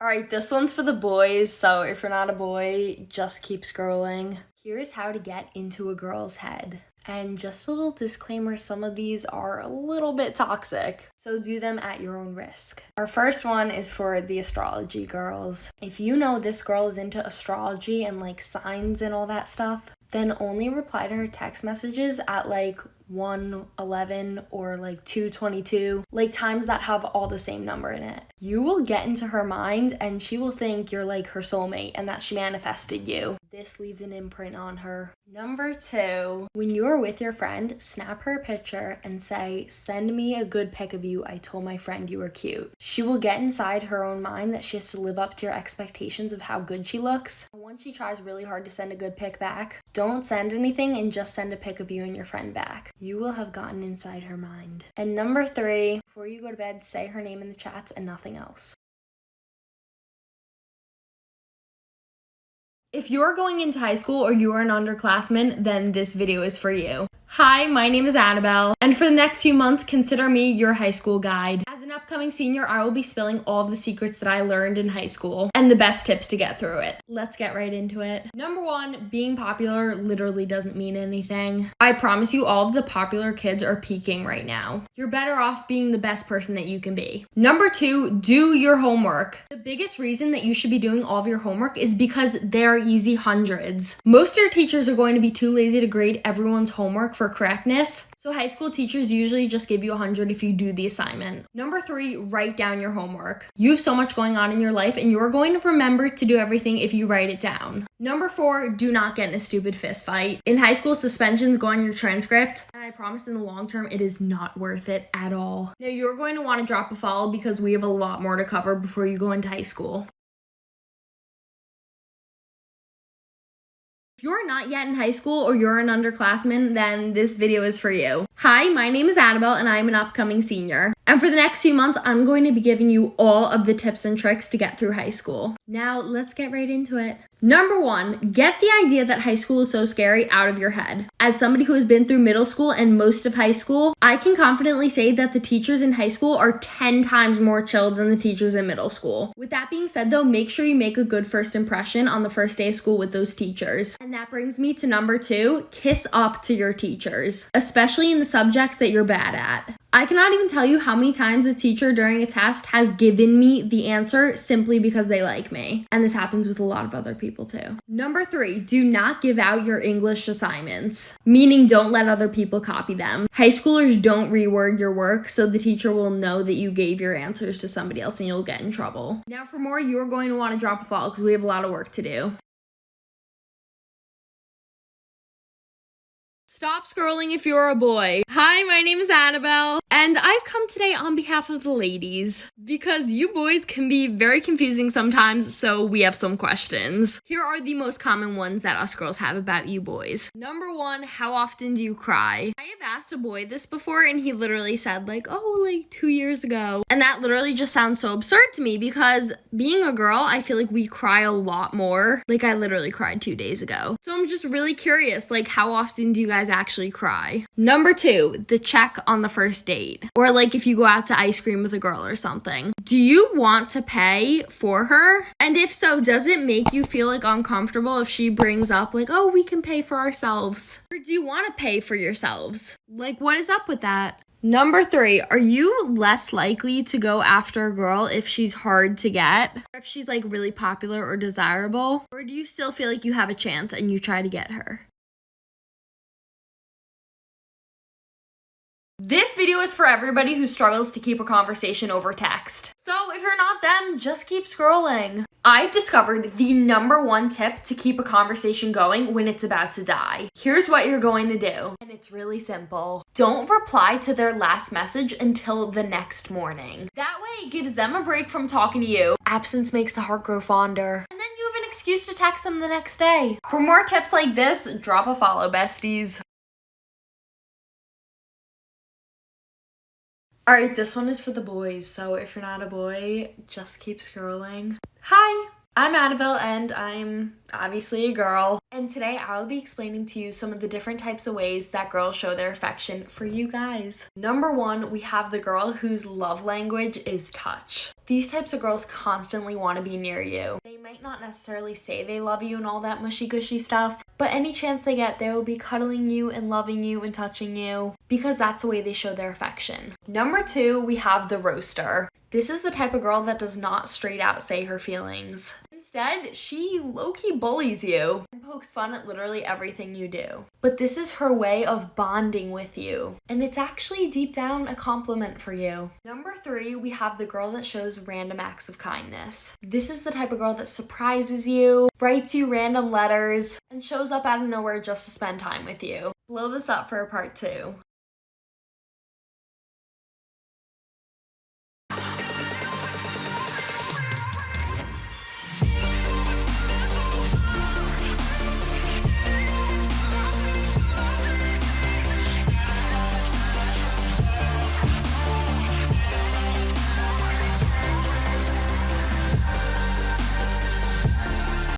All right, this one's for the boys, so if you're not a boy, just keep scrolling. Here's how to get into a girl's head. And just a little disclaimer, some of these are a little bit toxic, so do them at your own risk. Our first one is for the astrology girls. If you know this girl is into astrology and like signs and all that stuff, then only reply to her text messages at like 1:11 or like 2:22, like times that have all the same number in it. You will get into her mind and she will think you're like her soulmate and that she manifested you. This leaves an imprint on her. Number 2, when you're with your friend, snap her a picture and say, "Send me a good pic of you. I told my friend you were cute." She will get inside her own mind that she has to live up to your expectations of how good she looks. And once she tries really hard to send a good pic back, don't send anything and just send a pic of you and your friend back. You will have gotten inside her mind. And number 3, before you go to bed, say her name in the chats and nothing else. If you're going into high school or you're an underclassman, then this video is for you. Hi, my name is Annabelle, and for the next few months, consider me your high school guide. As an upcoming senior, I will be spilling all of the secrets that I learned in high school and the best tips to get through it. Let's get right into it. Number 1, being popular literally doesn't mean anything. I promise you, all of the popular kids are peaking right now. You're better off being the best person that you can be. Number 2, do your homework. The biggest reason that you should be doing all of your homework is because they're easy hundreds. Most of your teachers are going to be too lazy to grade everyone's homework for correctness, so high school teachers usually just give you 100 if you do the assignment. Number 3, write down your homework. You have so much going on in your life and you're going to remember to do everything if you write it down. Number 4, do not get in a stupid fist fight. In high school, suspensions go on your transcript, and I promise in the long term, it is not worth it at all. Now, you're going to want to drop a follow because we have a lot more to cover before you go into high school. If you're not yet in high school or you're an underclassman, then this video is for you. Hi, my name is Annabelle and I'm an upcoming senior. And for the next few months, I'm going to be giving you all of the tips and tricks to get through high school. Now, let's get right into it. Number 1, get the idea that high school is so scary out of your head. As somebody who has been through middle school and most of high school, I can confidently say that the teachers in high school are 10 times more chill than the teachers in middle school. With that being said though, make sure you make a good first impression on the first day of school with those teachers. And that brings me to number 2, kiss up to your teachers, especially in the subjects that you're bad at. I cannot even tell you how many times a teacher during a test has given me the answer simply because they like me. And this happens with a lot of other people too. Number 3, do not give out your English assignments, meaning don't let other people copy them. High schoolers don't reword your work, so the teacher will know that you gave your answers to somebody else and you'll get in trouble. Now for more, you're going to want to drop a follow because we have a lot of work to do. Stop scrolling if you're a boy. Hi, my name is Annabelle, and I've come today on behalf of the ladies because you boys can be very confusing sometimes, so we have some questions. Here are the most common ones that us girls have about you boys. Number 1, how often do you cry? I have asked a boy this before, and he literally said like 2 years ago. And that literally just sounds so absurd to me because being a girl, I feel like we cry a lot more. Like I literally cried 2 days ago. So I'm just really curious, like how often do you guys actually cry? Number 2, the check on the first date. Or like if you go out to ice cream with a girl or something. Do you want to pay for her? And if so, does it make you feel like uncomfortable if she brings up like, "Oh, we can pay for ourselves"? Or do you want to pay for yourselves? Like what is up with that? Number 3, are you less likely to go after a girl if she's hard to get? Or if she's like really popular or desirable? Or do you still feel like you have a chance and you try to get her? This video is for everybody who struggles to keep a conversation over text. So if you're not them, just keep scrolling. I've discovered the number 1 tip to keep a conversation going when it's about to die. Here's what you're going to do, and it's really simple. Don't reply to their last message until the next morning. That way it gives them a break from talking to you. Absence makes the heart grow fonder. And then you have an excuse to text them the next day. For more tips like this, drop a follow, besties. All right, this one is for the boys, so if you're not a boy, just keep scrolling. Hi, I'm Annabelle and I'm obviously a girl. And today I will be explaining to you some of the different types of ways that girls show their affection for you guys. Number one, we have the girl whose love language is touch. These types of girls constantly want to be near you. They might not necessarily say they love you and all that mushy gushy stuff, but any chance they get, they will be cuddling you and loving you and touching you because that's the way they show their affection. Number two, we have the roaster. This is the type of girl that does not straight out say her feelings. Instead, she low-key bullies you and pokes fun at literally everything you do. But this is her way of bonding with you, and it's actually deep down a compliment for you. Number three, we have the girl that shows random acts of kindness. This is the type of girl that surprises you, writes you random letters, and shows up out of nowhere just to spend time with you. Blow this up for a part two.